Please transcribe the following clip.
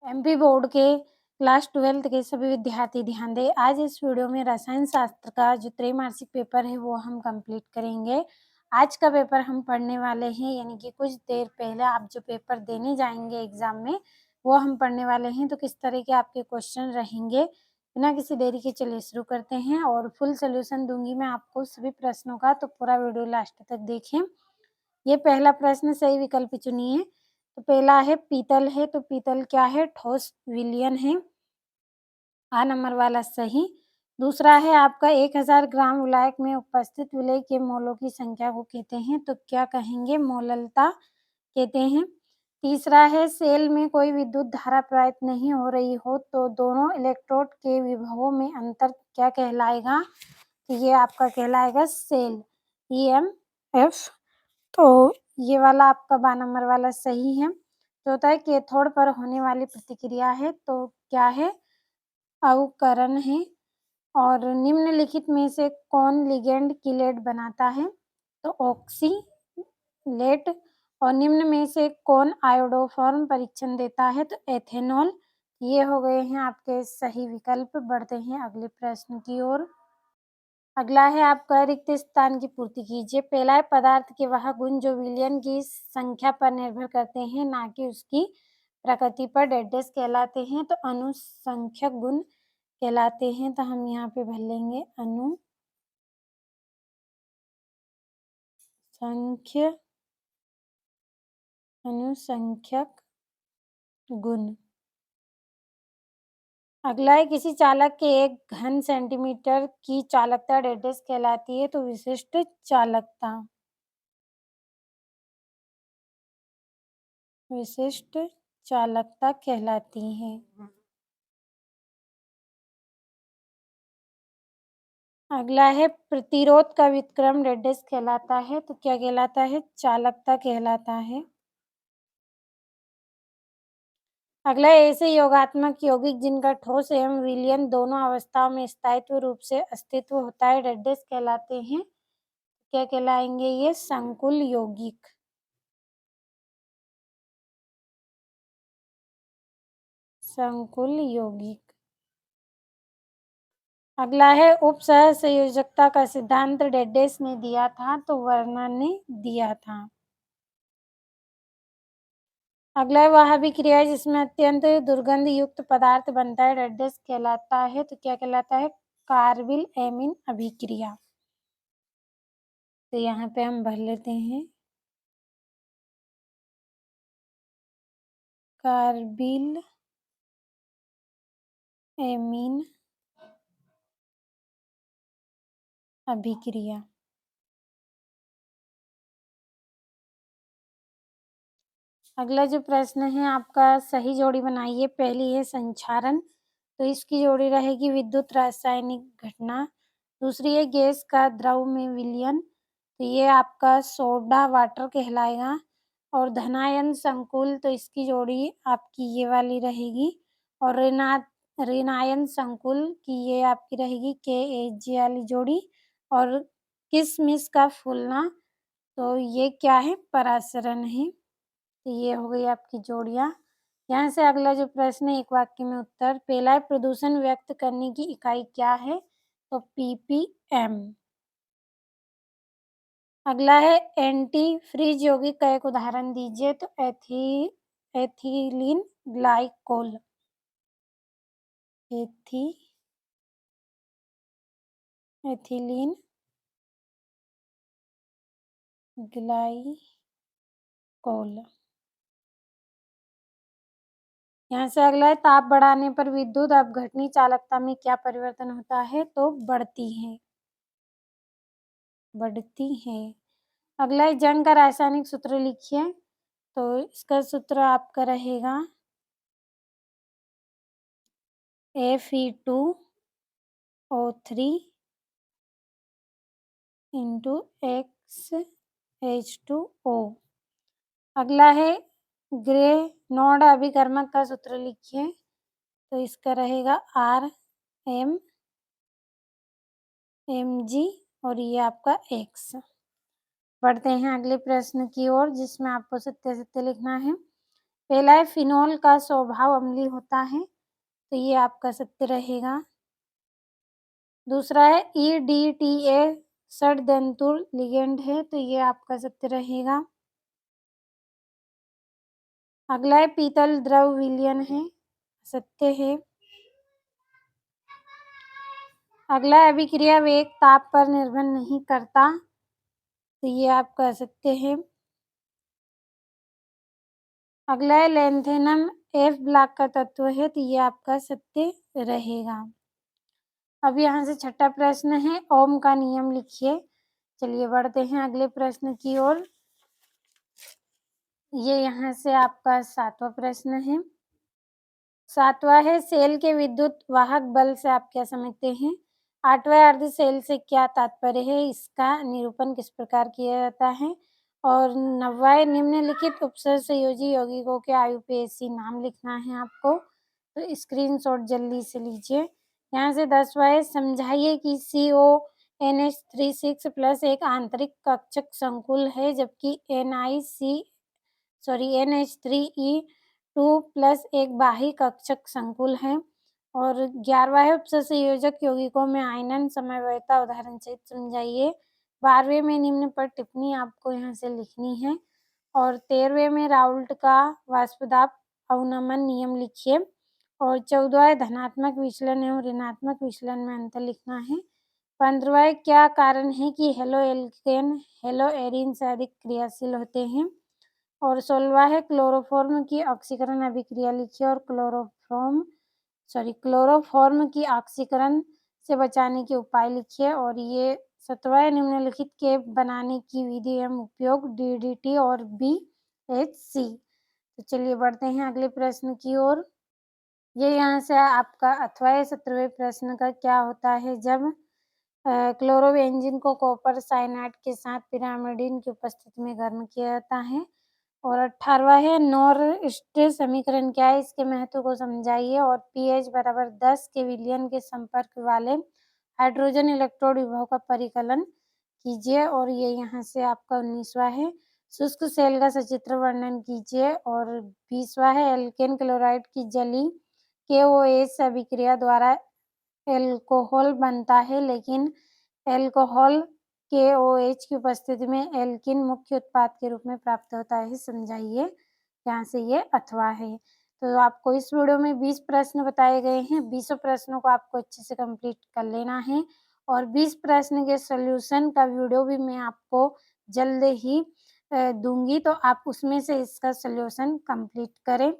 MP board के class 12th के सभी विद्यार्थी ध्यान दें। आज इस वीडियो में रसायन शास्त्र का जो त्रैमासिक पेपर है वो हम कंप्लीट करेंगे। आज का पेपर हम पढ़ने वाले हैं, यानी कि कुछ देर पहले आप जो पेपर देने जाएंगे एग्जाम में वो हम पढ़ने वाले हैं। तो किस तरह के आपके क्वेश्चन रहेंगे, बिना किसी देरी के चलिए शुरू करते हैं और फुल सोल्यूशन दूंगी मैं आपको सभी प्रश्नों का, तो पूरा वीडियो लास्ट तक देखें। ये पहला प्रश्न, सही विकल्प चुनिए। तो पहला है पीतल है, तो पीतल क्या है? ठोस विलयन है, आ नंबर वाला सही। दूसरा है आपका 1000 ग्राम विलायक में उपस्थित विलय के मोलों की संख्या को कहते हैं, तो क्या कहेंगे? मोललता कहते हैं। तीसरा है सेल में कोई विद्युत धारा प्रवाहित नहीं हो रही हो तो दोनों इलेक्ट्रोड के विभवों में अंतर क्या कहलाएगा? तो ये आपका कहलाएगा सेल, EMF। तो ये वाला आपका 12 नंबर वाला सही है। चौथा है कैथोड पर होने वाली प्रतिक्रिया है, तो क्या है? अवकरण है। और निम्नलिखित में से कौन लिगेंड कीलेट बनाता है? तो ऑक्सीलेट। और निम्न में से कौन आयोडोफॉर्म परीक्षण देता है? तो एथेनॉल। ये हो गए हैं आपके सही विकल्प। बढ़ते हैं अगले प्रश्न की ओर। अगला है आपका रिक्त स्थान की पूर्ति कीजिए। पहला है पदार्थ के वह गुण जो विलयन की संख्या पर निर्भर करते हैं, ना कि उसकी प्रकृति पर, डेडेस कहलाते हैं। तो अनुसंख्यक गुण कहलाते हैं। तो हम यहाँ पे भर लेंगे अनुसंख्यक गुण। अगला है किसी चालक के 1 घन सेंटीमीटर की चालकता डेडेस कहलाती है, तो विशिष्ट चालकता कहलाती है। अगला है प्रतिरोध का व्युत्क्रम डेडेस कहलाता है, तो क्या कहलाता है? चालकता कहलाता है। अगला ऐसे योगात्मक यौगिक जिनका ठोस एवं विलयन दोनों अवस्थाओं में स्थायित्व रूप से अस्तित्व होता है, डेडेस कहलाते हैं। क्या कहलाएंगे? ये संकुल यौगिक। अगला है उपसह संयोजकता का सिद्धांत डेडेस ने दिया था, तो वर्नन ने दिया था। अगला है वह अभिक्रिया जिसमें अत्यंत दुर्गंध युक्त पदार्थ बनता है, डेडेस कहलाता है। तो क्या कहलाता है? कार्बिल एमीन अभिक्रिया। तो यहाँ पे हम भर लेते हैं कार्बिल एमीन अभिक्रिया। अगला जो प्रश्न है आपका, सही जोड़ी बनाइए। पहली है संक्षारण, तो इसकी जोड़ी रहेगी विद्युत रासायनिक घटना। दूसरी है गैस का द्रव में विलयन, तो ये आपका सोडा वाटर कहलाएगा। और धनायन संकुल, तो इसकी जोड़ी आपकी ये वाली रहेगी। और ऋणायन संकुल की ये आपकी रहेगी KHG वाली जोड़ी। और किसमिस का फूलना, तो ये क्या है? परासरण है। तो ये हो गई आपकी जोड़ियाँ। यहाँ से अगला जो प्रश्न है, एक वाक्य में उत्तर। पहला है प्रदूषण व्यक्त करने की इकाई क्या है? तो ppm। अगला है एंटी फ्रीज यौगिक का एक उदाहरण दीजिए, तो एथिलीन ग्लाइकोल। Ethylene glycol. यहाँ से अगला है ताप बढ़ाने पर विद्युत अपघटनी चालकता में क्या परिवर्तन होता है? तो बढ़ती है। अगला है जंग का रासायनिक सूत्र लिखिए, तो इसका सूत्र आपका रहेगा Fe2O3 इंटू XH2O। अगला है ग्रे नोड अभिकर्मक का सूत्र लिखिए, तो इसका रहेगा RMMG और ये आपका X। बढ़ते हैं अगले प्रश्न की ओर, जिसमें आपको सत्य सत्य लिखना है। पहला है फिनोल का स्वभाव अम्लीय होता है, तो ये आपका सत्य रहेगा। दूसरा है EDTA षड्दंतुर लिगेंड है, तो ये आपका सत्य रहेगा। अगला है पीतल द्रव विलयन है, सत्य है। अगला है अभिक्रिया वेग ताप पर निर्भर नहीं करता, तो ये आपका सत्य है। अगला है लैंथेनम F ब्लॉक का तत्व है, तो ये आपका सत्य रहेगा। अब यहाँ से छठा प्रश्न है ओम का नियम लिखिए। चलिए बढ़ते हैं अगले प्रश्न की ओर। ये यहाँ से आपका 7वां प्रश्न है। 7वां है सेल के विद्युत वाहक बल से आप क्या समझते हैं? 8वां अर्ध सेल से क्या तात्पर्य है, इसका निरूपण किस प्रकार किया जाता है? और 9वां निम्नलिखित उपसर्ग संयोजी यौगिकों के IUPAC नाम लिखना है आपको, तो स्क्रीनशॉट जल्दी से लीजिए। यहाँ से 10वां है समझाइए कि CONH36 प्लस एक आंतरिक कक्षक संकुल है, जबकि NH3E2 प्लस एक बाह्य कक्षक संकुल है। और 11वां है उपसर्ग संयोजक यौगिकों में आयनन समन्वयता उदाहरण सहित समझाइए। 12वें में निम्न पर टिप्पणी आपको यहाँ से लिखनी है। और 13वें में राउल्ट का वाष्पदाब अवनमन नियम लिखिए। और 14वां धनात्मक विचलन एवं ऋणात्मक विचलन में अंतर लिखना है। 15वां क्या कारण है कि हेलो एल्केन हेलो एरीन से अधिक क्रियाशील होते हैं। और 16वां है क्लोरोफॉर्म की ऑक्सीकरण अभिक्रिया लिखिए और क्लोरोफॉर्म की ऑक्सीकरण से बचाने के उपाय लिखिए। और ये 17वां निम्नलिखित के बनाने की विधि एवं उपयोग DDT और BHC। तो चलिए बढ़ते हैं अगले प्रश्न की ओर। ये यहाँ से आपका अथवा 17वें प्रश्न का क्या होता है जब क्लोरोबेंजीन को कॉपर साइनाइड के साथ पिरामिडइन की उपस्थिति में गर्म किया जाता है। और 18वां है नॉर्स्ट समीकरण क्या है, इसके महत्व को समझाइए। और pH बराबर 10 के विलयन के संपर्क वाले हाइड्रोजन इलेक्ट्रोड विभव का परिकलन कीजिए। और ये यहाँ से आपका 19वां है शुष्क सेल का सचित्र वर्णन कीजिए। और 20वां है एल्केन क्लोराइड की जली KOH अभिक्रिया द्वारा एल्कोहल बनता है, लेकिन एल्कोहल KOH की उपस्थिति में एल्किन मुख्य उत्पाद के रूप में प्राप्त होता है, समझाइए। यहाँ से ये अथवा है। तो आपको इस वीडियो में 20 प्रश्न बताए गए हैं। 20 प्रश्नों को आपको अच्छे से कंप्लीट कर लेना है। और 20 प्रश्न के सॉल्यूशन का वीडियो भी मैं आपको जल्द ही दूंगी, तो आप उसमें से इसका सॉल्यूशन कंप्लीट करें।